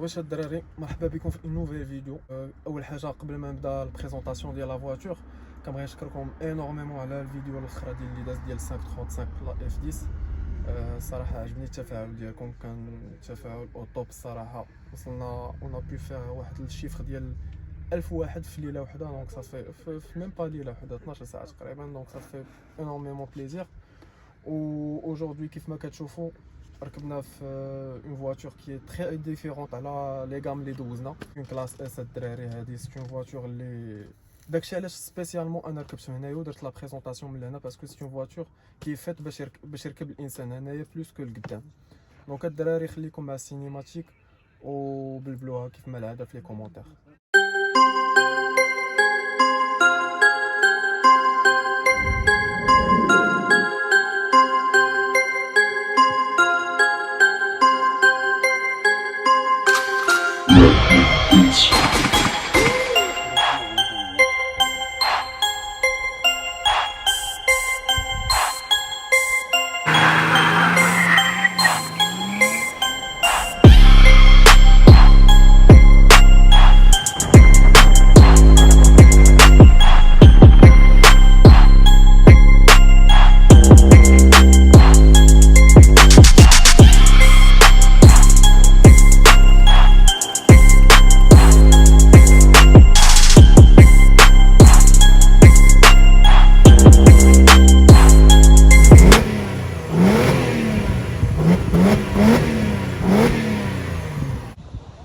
واش الدراري مرحبا بكم في نوفيل فيديو. اول حاجه قبل ما نبدا البريزونطاسيون ديال لا فواتور كنبغي نشكركم انورميمون على الفيديو الاخرى اللي داز ديال 535 لا اف 10. الصراحه عجبني التفاعل ديالكم، كان تفاعل او توب الصراحه. وصلنا اون بو فير واحد الشيفر ديال 1000 واحد في ليله وحده، دونك صافي في ميم با ليله وحده 12 ساعه تقريبا، دونك صافي انورميمون بليزير. و aujourd'hui كيف ما كتشوفوا ركبنا في اون فواتور كي تري ديفيرونت على لي غام اللي دوزنا. اون كلاس اس الدراري هادي سي اون فواتور اللي داكشي علاش سبيسيالمون انا ركبت هنايا ودرت لا بريزونطاسيون من هنا، باسكو سي اون فواتور كي فات باش يركب الانسان هنايا بلوس كو القدام. دونك الدراري خليكم مع السينيماتيك وبلبلوها كيف ما العاده في لي كومونتير.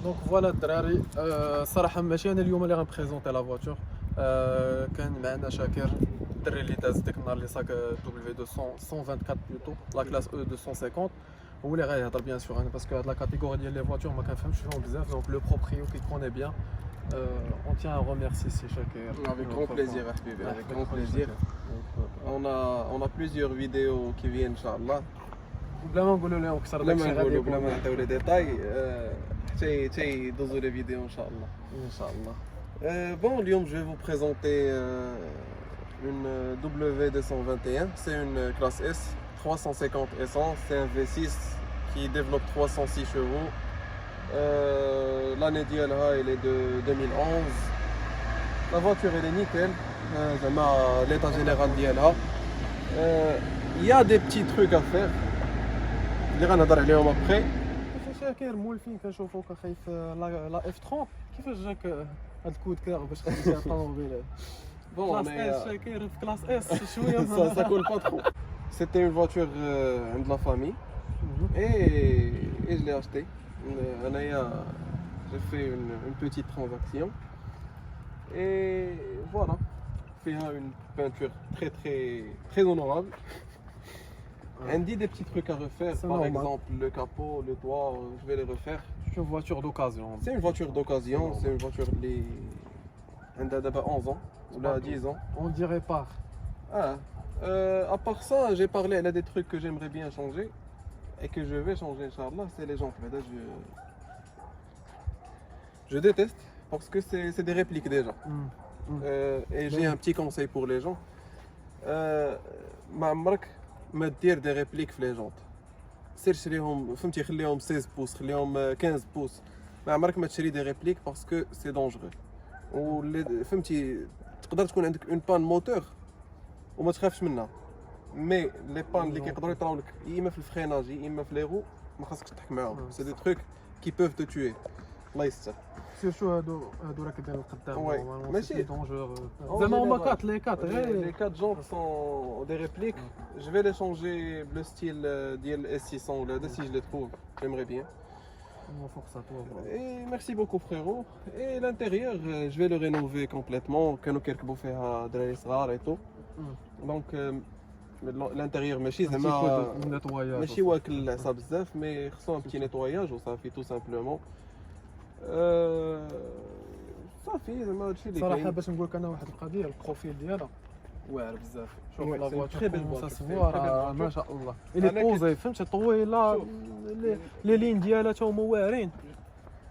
دونك فوالا الدراري، صراحه ماشي انا اليوم اللي غنبريزونطي لا فواتور. كان معنا شاكر الدري اللي داز ديك النهار اللي صاك دبليو 124 بلوتو لا كلاس او 250، هو اللي غيهضر بيان سور انا باسكو هاد لا كاتيجوري ديال لي فواتور ما كنفهمش فيهم بزاف. دونك لو بروبريو كي كوني بيان، on tient à remercier ces Shaker. Avec grand plaisir, Habibi, avec grand plaisir. On a plusieurs vidéos qui viennent, Inch'Allah. بلا ما نقولوا لهم اكثر بلا داكشي ما غادي نقولوا بلا ما يكون نعطيو لي ديتاي، حتى يدوزوا لي فيديو ان شاء الله. ان شاء الله. Bon, اليوم je vais vous présenter une W221. C'est une classe S 350 essence. C'est un V6 qui développe 306 chevaux. L'année ديالها elle est de 2011. La voiture elle est nickel. زعما l'état général ديالها. Il y a des petits trucs à faire اللي غنهضر عليهم après. كيفاش شاكر مولفين كنشوفو كخايف لا اف 30، كيفاش جاك هاد الكود كار باش خديتيها طوموبيل؟ Bon, كلاس mais اس شاكر في كلاس اس شويه ça coule pas trop. C'était une voiture de la famille et je l'ai achetée. J'ai fait une petite transaction et voilà. Fait une peinture très honorable. On dit des petits trucs à refaire, C'est par normal. exemple le capot, le toit, je vais les refaire. C'est une voiture d'occasion. C'est une voiture d'occasion, c'est une voiture elle a d'abord 11 ans, ou là 10 ans. On dirait pas. Ah, à part ça, j'ai parlé, elle a des trucs que j'aimerais bien changer et que je vais changer, Inch'Allah, c'est les jantes. Mais là, je déteste parce que c'est des répliques déjà. Et j'ai un petit conseil pour les gens. ما دير دي ريبليك في لي جونط، سير شريهم فهمتي، خليهم 16 بوس، خليهم 15 بوس، ما عمرك ما تشري دي ريبليك باسكو سي دونجرو. و فهمتي تقدر تكون عندك اون بان موتور وما تخافش منها، مي لي بان اللي كيقدروا يطراو لك اما في الفريناج اما في لي رو ما خاصكش تضحك معاهم. سي دي تروك كي بوف تو توي. الله يستر. سيرتو هادو راك دايرين القدام Ouais. ماشي دونجور. En زعما هما général, كات لي كات Les 4 jantes sont des répliques. Je vais les changer le style d'IL S600 ou là, si je les trouve, j'aimerais bien. فرصه تو. Et merci beaucoup frérot. Et l'intérieur, je vais le rénover complètement. كانوا كيركبوا فيها دراري صغار et tout. Donc l'intérieur ماشي زعما ماشي واكل العصا بزاف، مي خصو un petit nettoyage وصافي tout simplement. صافي زعما هادشي اللي صراحه كاين. باش نقول لك انا واحد القضيه، البروفيل ديالها واعر بزاف. شوف Ouais, لا c'est une فواتور très belle كومون voiture, سا c'est une سوا très belle ما voiture. شاء الله. أنا الي بوزي فهمتي طويله، شوف. لي لين ديالها تا هما واعرين.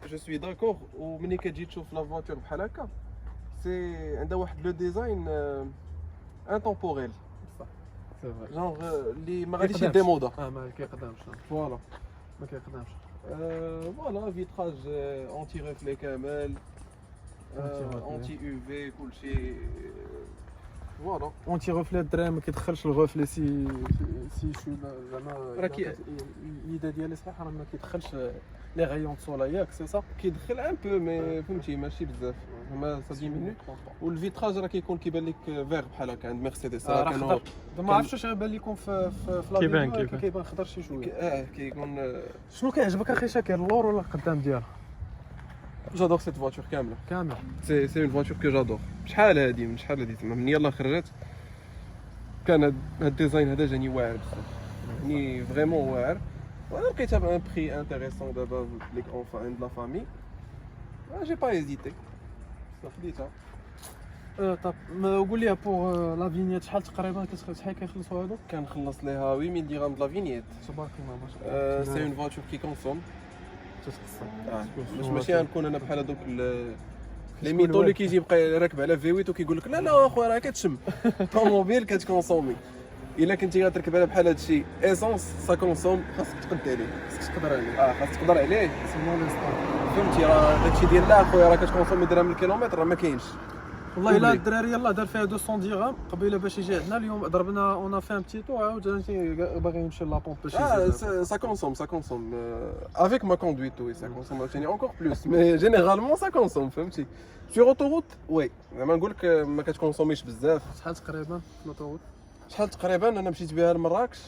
جو سوي داكور. وملي كتجي تشوف لا فواتور بحال هكا، سي عندها واحد لو ديزاين انتمبوريل، سي فري. جونغ اللي ما غاديش كيقدامش. يديمودا. ما كيقدامش. فوالا. ما كيقدامش. فوالا فيتراج اونتي ريفلي كامل اونتي يو في كلشي فوالا اونتي روفلي الدراري ما كيدخلش الغوفلي سي شو زعما راه الليده ديالي صحيح راه ما كيدخلش لي غايون سولاي ياك سي صا كيدخل ان بو مي فهمتي ماشي بزاف زعما سا ديميني والفيتراج راه كيكون كيبان لك فيغ بحال هكا عند مرسيدس راه خضر ما عرفتش واش غيبان لكم في لا فيديو كيبان خضر شي شويه كيكون شنو كيعجبك اخي شاكر اللور ولا القدام ديالها جادور سيت فواتور كامله كامل سي اون فواتور كو جادور شحال هادي زعما من يلاه خرجت كان هاد الديزاين هذا جاني واعر بزاف يعني فريمون واعر وانا لقيتها بان بري انتريسون دابا لي كونفا عند لا فامي جي با هيزيتي خديتها طب قول لي بور لا فينيت شحال تقريبا شحال كيخلصوا هادو كنخلص ليها 8000 درهم د لا فينيت تبارك الله ما شاء الله سي اون فواتور كي كونسوم تتقصر ماشي غنكون انا بحال هذوك لي ميتو اللي كيجي يبقى راكب على في 8 وكيقول لك لا لا اخويا راه كتشم طوموبيل كتكونسومي الا كنتي غتركب على بحال هادشي ايسونس سا كونسوم خاصك تقد عليه خاصك تقدر عليه خاصك تقدر عليه سمو ليستار فهمتي راه داكشي ديال لا اخويا راه كتكونسومي درهم الكيلومتر راه ما كاينش والله الا الدراري يلاه دار فيها 200 درهم قبيله باش يجي عندنا اليوم ضربنا اون في ان بتي تو عاود باغي يمشي لابومب باش يزيد ça consomme avec ma conduite oui ça consomme encore plus mais généralement ça consomme فهمتي sur autoroute oui زعما نقول لك ما كتكونسوميش بزاف شحال تقريبا في الاوتوروت شحال تقريبا انا مشيت بها لمراكش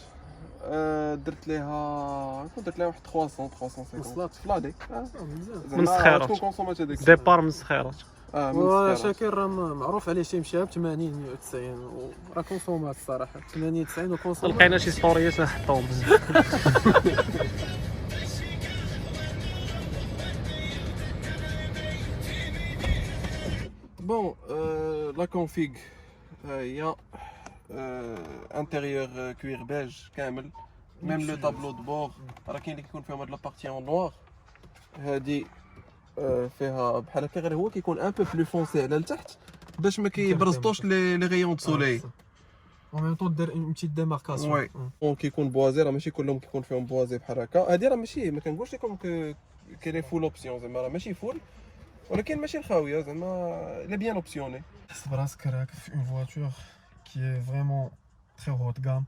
درت ليها واحد 350 وصلات فلادي من الصخيرات تكون كونسوماتي ديك ديبار من الصخيرات شاكر راه معروف عليه تيمشيها ب 80 190 وراه كونسومات الصراحه 80 90 وكونسومات لقينا شي ستوريات نحطوهم بزاف بون لا كونفيغ هي انتيريور كوير بيج كامل ميم لو طابلو دو بور راه كاين اللي كيكون فيهم هاد لابارتي اون نوار هادي فيها بحال هكا غير هو كيكون ان بو بلو فونسي على لتحت باش ما كيبرزطوش لي غيون دو سوليي اون ميم طون دير اون بتيت ديماركاسيون وي كيكون بوازي راه ماشي كلهم كيكون فيهم بوازي بحال هكا هادي راه ماشي ما كنقولش لكم كاين فول اوبسيون زعما راه ماشي فول ولكن ماشي الخاويه زعما لا بيان اوبسيوني حس براسك راك في اون فواتور كي اي فريمون تري هوت غام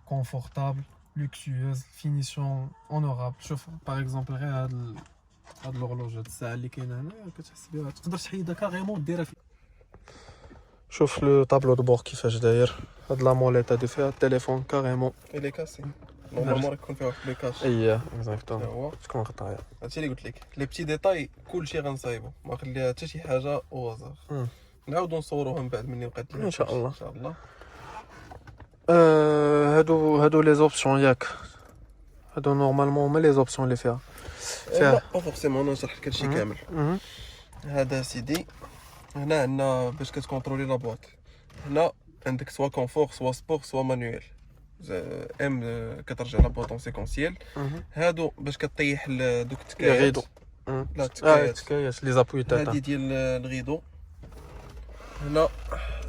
كونفورتابل luxueuse finition honorable شوف باغ اكزومبل غير هاد الهورلوج هاد الساعه اللي كاينه هنا كتحس بها تقدر تحيدها كاريمون ديرها في شوف لو طابلو دو بور كيفاش داير هاد لا موليت هادي فيها التليفون كاريمون لي كاسي نورمالمون يكون فيها واحد لي كاش اييه اكزاكتومون هو تكون غطايه هادشي اللي قلت لك لي بتي ديتاي كلشي غنصايبو ما نخليها حتى شي حاجه او هازار نعاودو نصوروها من بعد مني بقات ان شاء الله ان شاء الله هادو لي زوبسيون ياك هادو نورمالمون هما لي زوبسيون اللي فيها لا با فورسيمون انا نشرح لك هادشي كامل هذا سيدي هنا عندنا باش كتكونترولي لا بواط هنا عندك سوا كونفور سوا سبور سوا مانويل ام كترجع لا بواط اون سيكونسييل هادو باش كطيح دوك التكايات غيدو لا التكايات لي زابويتات هادي ديال الغيدو هنا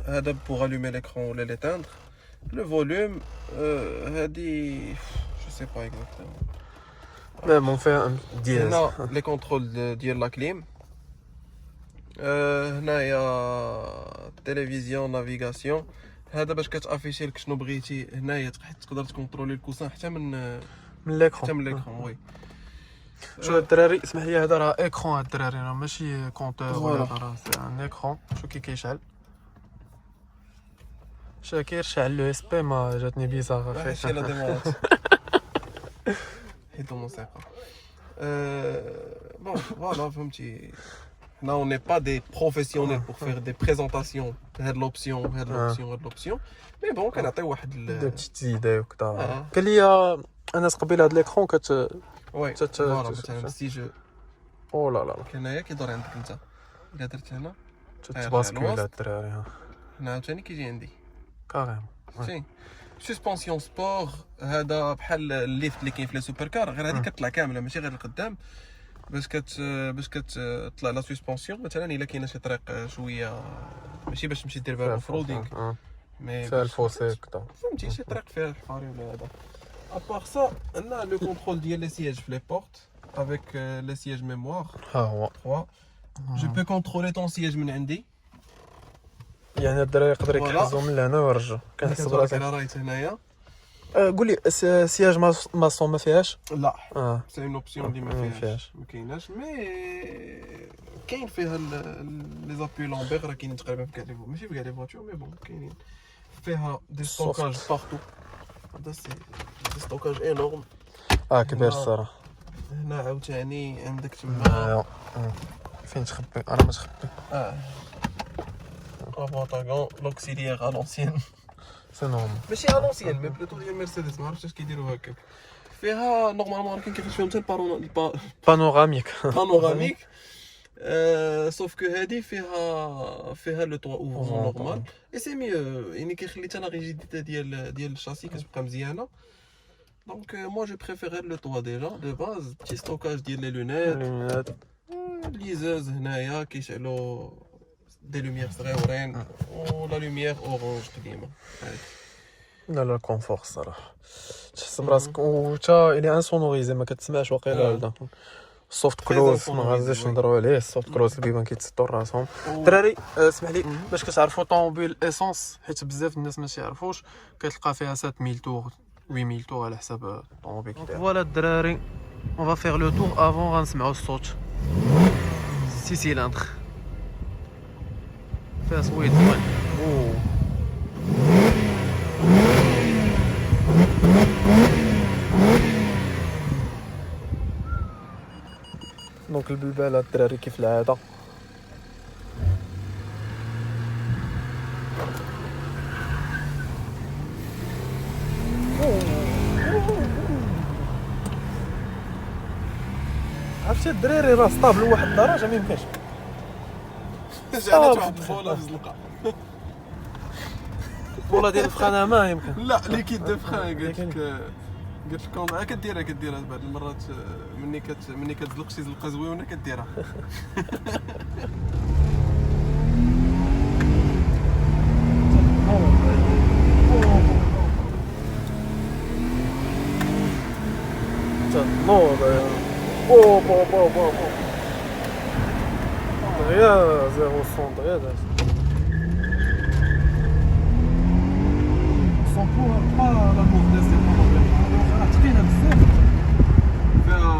هذا بوغ الومي ليكرون ولا ليتاندر لو فوليوم هادي جو سي با اكزاكتومون ميم اون في دياز هنا لي كونترول ديال لا كليم هنايا تيليفزيون نافيغاسيون هذا باش كتافيشي لك شنو بغيتي هنايا تقدر تكونترولي الكوسان حتى من ليكرون وي شو الدراري اسمح لي هذا راه ايكرون الدراري راه ماشي كونتور ولا راه سي ان ايكرون شو كيشعل شاكر شعل لو اس بي ما جاتني بيزار هادشي لا ديمارات حيدو الموسيقى بون فوالا فهمتي حنا اون ني با دي بروفيسيونيل بور فير دي بريزونطاسيون هاد لوبسيون هاد لوبسيون هاد لوبسيون مي بون كنعطيو واحد دي بتيت زيدا وكذا قال لي انا قبيله هاد ليكرون وي فوالا مثلا سي جو او لا لا كاين هنايا كيدور عندك انت الا درت هنا تباسكول الدراري هنا عاوتاني كيجي عندي كاريمون فهمتي سسبونسيون سبور هذا بحال الليفت اللي كاين في لي سوبر كار غير هذه كتطلع كامله ماشي غير القدام باش كتطلع لا سسبونسيون مثلا الا كاينه شي طريق شويه ماشي باش تمشي دير بها اوف رودينغ مي فيها الفوسي كدا فهمتي شي طريق فيها الحفاري ولا هذا ابار سا عندنا لو كونترول ديال لي سياج في لي بورت avec le siège mémoire. ها هو 3. Je peux contrôler ton siège من عندي. يعني الدراري يقدر Voilà. يكحزوا من لهنا ويرجعوا كنحس براسي على رايت هنايا. قول لي سياج ماسون ما فيهاش لا اه سي اون اوبسيون اللي ما ما فيهاش. فيهاش ما كايناش مي كاين فيها لي زابوي لومبيغ راه كاينين تقريبا في كاع لي ماشي في كاع لي فواتور مي بون كاينين فيها دي ستوكاج بارتو هذا سي دي ستوكاج انورم كبير الصراحه هنا عاوتاني عندك تما فين تخبي انا ما تخبي افونتاغون لوكسيليير ا لونسيين سي نورمال ماشي ا لونسيين مي بلوتو ديال مرسيدس ما عرفتش اش كيديروا هكاك فيها نورمالمون راه كاين كيفاش فيهم حتى بانوراميك بانوراميك سوف كو هادي فيها لو طوا اوفر نورمال اي سي ميو يعني كيخلي حتى لا ريجيديتي ديال الشاسي كتبقى مزيانه دونك موا جو بريفير لو طوا ديجا دو باز بتي ستوكاج ديال لي لونيت ليزوز هنايا كيشعلوا دي لوميير صغيورين و لا لوميير اورانج قديمه لا لا كونفور الصراحه تحس براسك و حتى الي انسونوريزي ما كتسمعش واقيلا هذا السوفت كلوز ما غاديش نهضروا عليه السوفت كلوز البيبان كيتسطوا راسهم الدراري اسمح لي باش كتعرفوا طوموبيل اسونس حيت بزاف الناس ما يعرفوش كتلقى فيها 7000 تور 8000 تور على حساب الطوموبيل فوالا الدراري اون فا فير لو تور افون غنسمعوا الصوت 6 سيلندر فيها صويت زوين دونك البلبالة الدراري كيف العادة عرفتي الدراري راه سطابل لواحد الدرجة ميمكنش جعلت واحد الفوله في الزنقه البولة ديال الفخانة ما يمكن لا ليكيد دو فران قلت لكم كديرها بعض المرات مني كتزلق شي زلقه زوينه كديرها نوض بو بو بو بو دغيا 0 دغيا داز سونكو با لا موفنس ديال الطوموبيل راه ثقيله بزاف فيها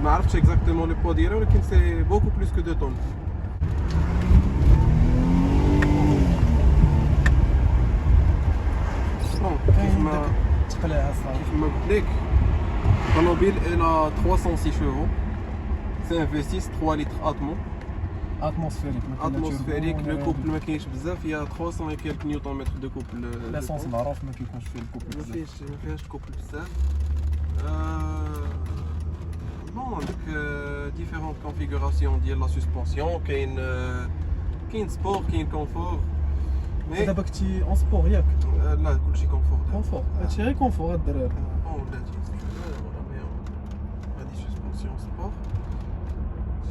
ما عرفتش اكزاكتومون لي بوا ديالها ولكن سي بوكو بلوس كو 2 طون كيف ما تقليها الصراحه كيف ما قلت لك طوموبيل الى 306 شهور سي ان في 6 3 لتر اتمو اتموسفيريك لو كوبل ما كاينش بزاف هي 300 et quelques نيوتن متر دو كوبل لاسونس معروف ما كيكونش فيه الكوبل ما فيهاش كوبل بزاف بون عندك ديفيرونت كونفيغوراسيون ديال لا سسبونسيون كاين سبور كاين كونفور مي دابا كنتي اون سبور ياك لا كلشي كونفور كونفور هادشي غير كونفور هاد الدراري بون لا هادي سسبونسيون سبور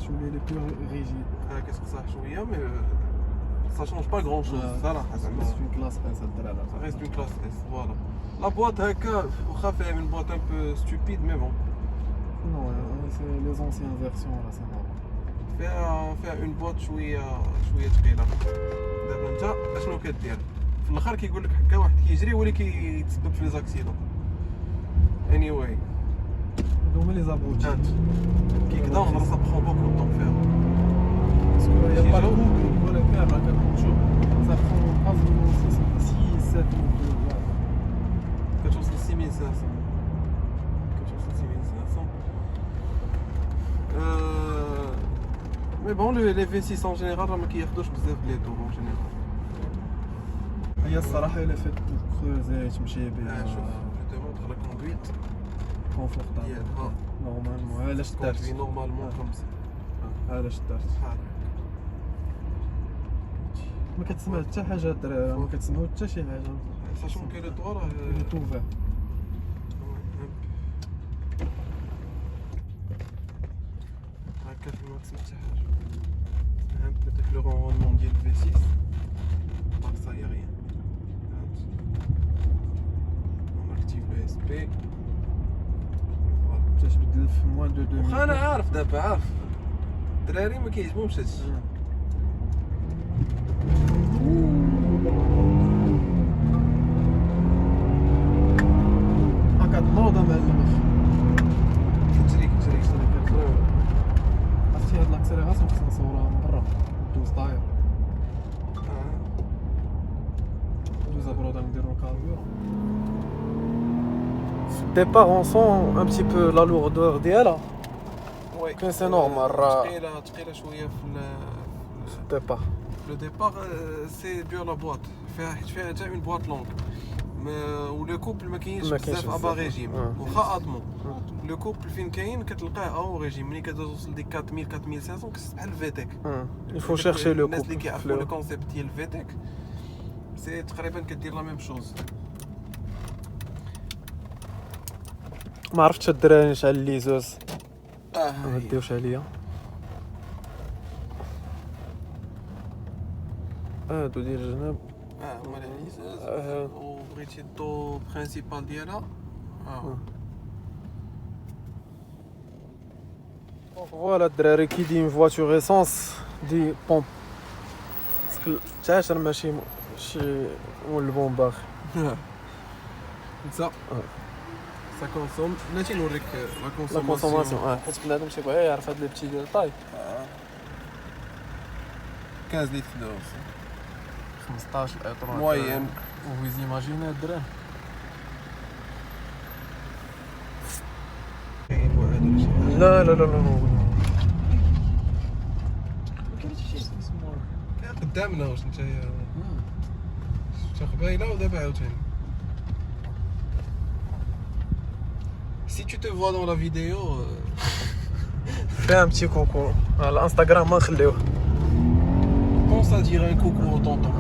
شويه لي بلو ريجيد كتصح شويه مي ça change pas grand chose صراحه زعما سي كلاس اس الدراري ça reste une classe S voilà la boîte هكا واخا فيها من boîte un peu stupide mais bon نو سي لي زونسيان فيرسيون راه سي نورمال فيها اون بوات شويه ثقيله دابا انت اشنو كدير في الاخر كيقول لك هكا واحد كيجري هو اللي كيتسبب في لي زاكسيدون اني واي هادو هما لي زابوتي كيكدا اون راه سا برون بوكو طون فيها باسكو يا با الكوبل ولا كاع راه كنشوف سا برون قازمون 6 7 كتوصل 6500 كتوصل 6500 مي بون لي في 6 ان جينيرال راه ما كياخذوش بزاف لي طور ان جينيرال هي الصراحه الا فات كروزي تمشي بها شوف جو ديمونتر لا كوندويت كونفورتابل ديالها نورمالمون علاش دارت نورمالمون خمسة علاش دارت ما كتسمع حتى حاجه الدراري ما كتسمعوا حتى شي حاجه ساشون كو لو طوا راه توفا هكا فين ما تسمع حتى حاجة فهمت داك لو روندمون ديال في 6 دونك صا هي غيان فهمت اون اكتيف لو اس بي تجبد في موان دو 2000. انا عارف دابا عارف الدراري ما كيعجبهمش هادشي. هاكا الموضه معلم. كتري عرفتي هاد لاكسيليراسيون خصنا نصورها من برا دوز طاير دوز ابرودا نديرو الكاربيرون. في الديبار اون سون ان بتي بو لا لوردور ديالها وي كان سي نورمال راه ثقيله شويه في الديبار. لو ديبار سي دو لا بواط فيها حتى اون بواط لونغ ولو كوبل ما كاينش ما كاينش بزاف ابا بزاف. ريجيم واخا اتمون لو كوبل فين كاين كتلقاه او ريجيم ملي كتوصل ديك 4000 4500 كتحس بحال الفيتيك. il faut chercher le الناس اللي couple كيعرفوا لو كونسيبت ديال الفيتيك سي تقريبا كدير لا ميم شوز. ما عرفتش الدراري نشعل ليزوز ما هي. ديوش عليا. هادو ديال الجناب هما العزاز وبغيتي الضو برينسيبال ديالها فوالا الدراري كي دي فواتور اسونس دي بومب باسكو التعاشر ماشي مول البومب اخي. ça ça consomme بلاتي نوريك لا لا كونسوماسيون حيت بنادم تيبغي يعرف هاد لي بتي ديال طاي 15 لتر دو 15 اطرون موين. وفيز ايماجيني الدراري لا لا لا لا قدامنا واش نتايا شتا قبيله ودابا عاوتاني. Si tu te vois dans la vidéo, فيها ان بتي كوكو على الانستغرام ما نخليوه pense à dire un coucou au tonton.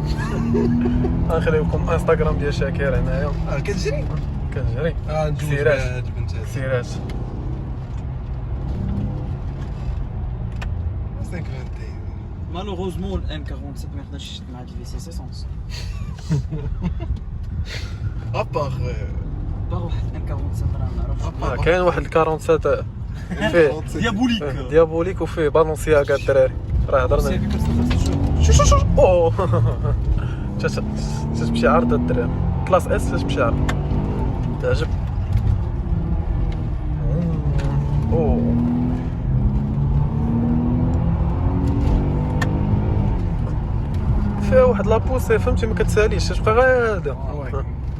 غنخليوكم انستغرام ديال شاكر هنايا كتجري؟ كنجري نجوز سيرات. بهاد البنت هادي. سيرات 50 Malheureusement, le M47 ما يقدرش يشد مع الفي سي سيسونس. ابار باغي واحد M47 راه ما نعرفش. كاين واحد 47 فيه ديابوليك. ديابوليك وفيه بالونسياغا الدراري راه هضرنا سيفي كتسوق شو اوه تمشي عرض الدراري كلاس اس تمشي عرض تعجب اوه فيها واحد لابوسي فهمتي ما كتساليش تبقى غير هذا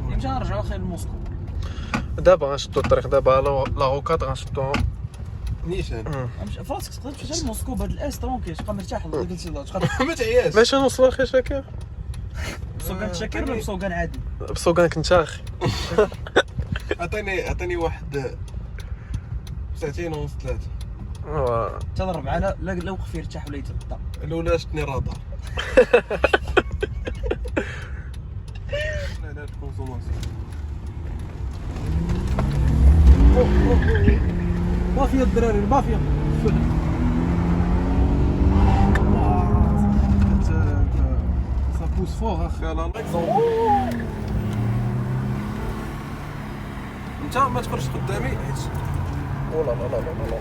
نمشي نرجعو اخي لموسكو. دابا غنشدو الطريق دابا لا روكات غنشدوهم نيشان فراسك تقدر تمشي لموسكو بهاد الاس ترونكي تبقى مرتاح قلتي لا تقدر ما تعياش. ماشي نوصل اخي شاكر بسوقان شاكر ولا بسوقان عادي. بسوقانك انت اخي عطيني واحد ساعتين ونص 3 حتى الربعه لا وقف يرتاح ولا يتغدى. الاولى شتني رادار. لا لا الكونسوماسيون مافيا الدراري المافيا سا بوس فور اخي فيها لا انت ما تخرجش قدامي حيت اولا لا لا لا لا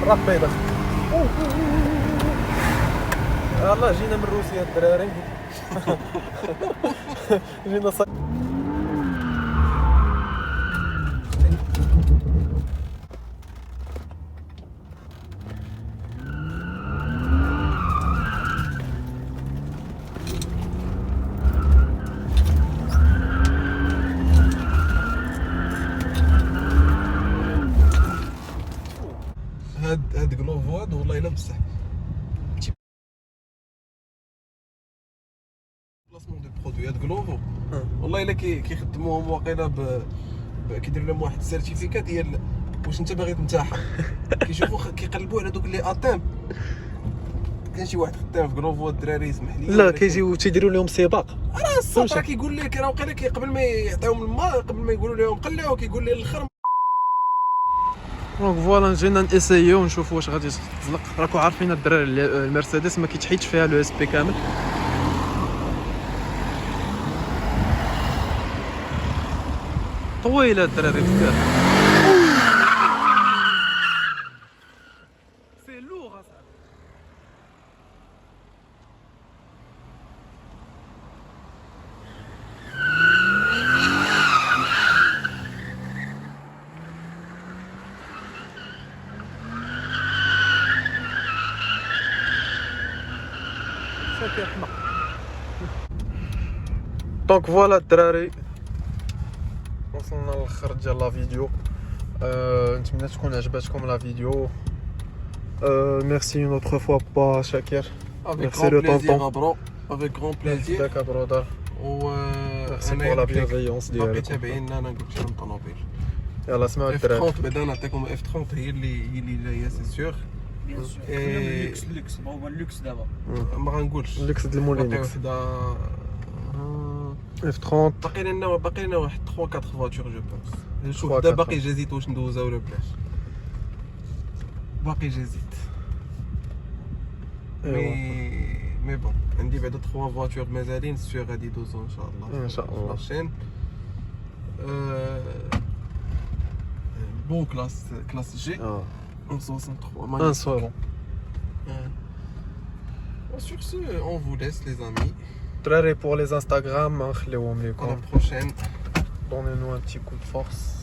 الرقبيض اخي يلاه جينا من روسيا الدراري جينا هاد كلوفو هاد والله الا بصح بلاسمون دو برودوي هاد كلوفو والله الا كيخدموهم واقيلا كيديروا لهم واحد السيرتيفيكا ديال واش انت باغي تنتحر. كيشوفوا كيقلبوا على دوك لي اتام. كاين شي واحد خدام في كلوفو الدراري يسمح لي لا كيجيو تيديروا لهم سباق راه السلطه كيقول لك راه واقيلا قبل ما يعطيهم الماء قبل ما يقولوا لهم قلعوا كيقول لي الاخر. دونك فوالا جينا ناسيو ونشوفوا واش غادي تزلق. راكو عارفين الدراري المرسيدس ما كيتحيدش فيها لو اس بي كامل. طويله الدراري بزاف كيحمى. دونك فوالا الدراري وصلنا للاخر ديال لا فيديو. نتمنى تكون عجبتكم لا فيديو. ميرسي اون اوتر فوا با شاكر. Avec Merci grand le plaisir, tonton. bro. Avec grand plaisir. داك برودر. و ميرسي بور لا بيانفيونس باقي ديالك. تابعينا انا قلت لهم طوموبيل. يلا سمعوا اف الدراري. 30 بعدا نعطيكم اف 30 هي اللي جايه سي سيغ. بيان سور إيه. اللوكس اللوكس هو اللوكس دابا ما غنقولش. اللوكس ديال باقي المولينكس. وحده اف 30. باقي لنا واحد 3 4 فواتور جو بونس. شوف 3 دابا 4. باقي جازيت واش ندوزها ولا بلاش. باقي جازيت. مي بون عندي بعدا 3 فواتور مازالين سيغ غادي يدوزو ان شاء الله. إن شاء الله. لاشين بون كلاس جي 163 ان سولون. Sur ce, on vous laisse les amis. الدراري بور لي انستغرام نخليوهم À la ليكم. prochaine. Donnez-nous un petit coup de force.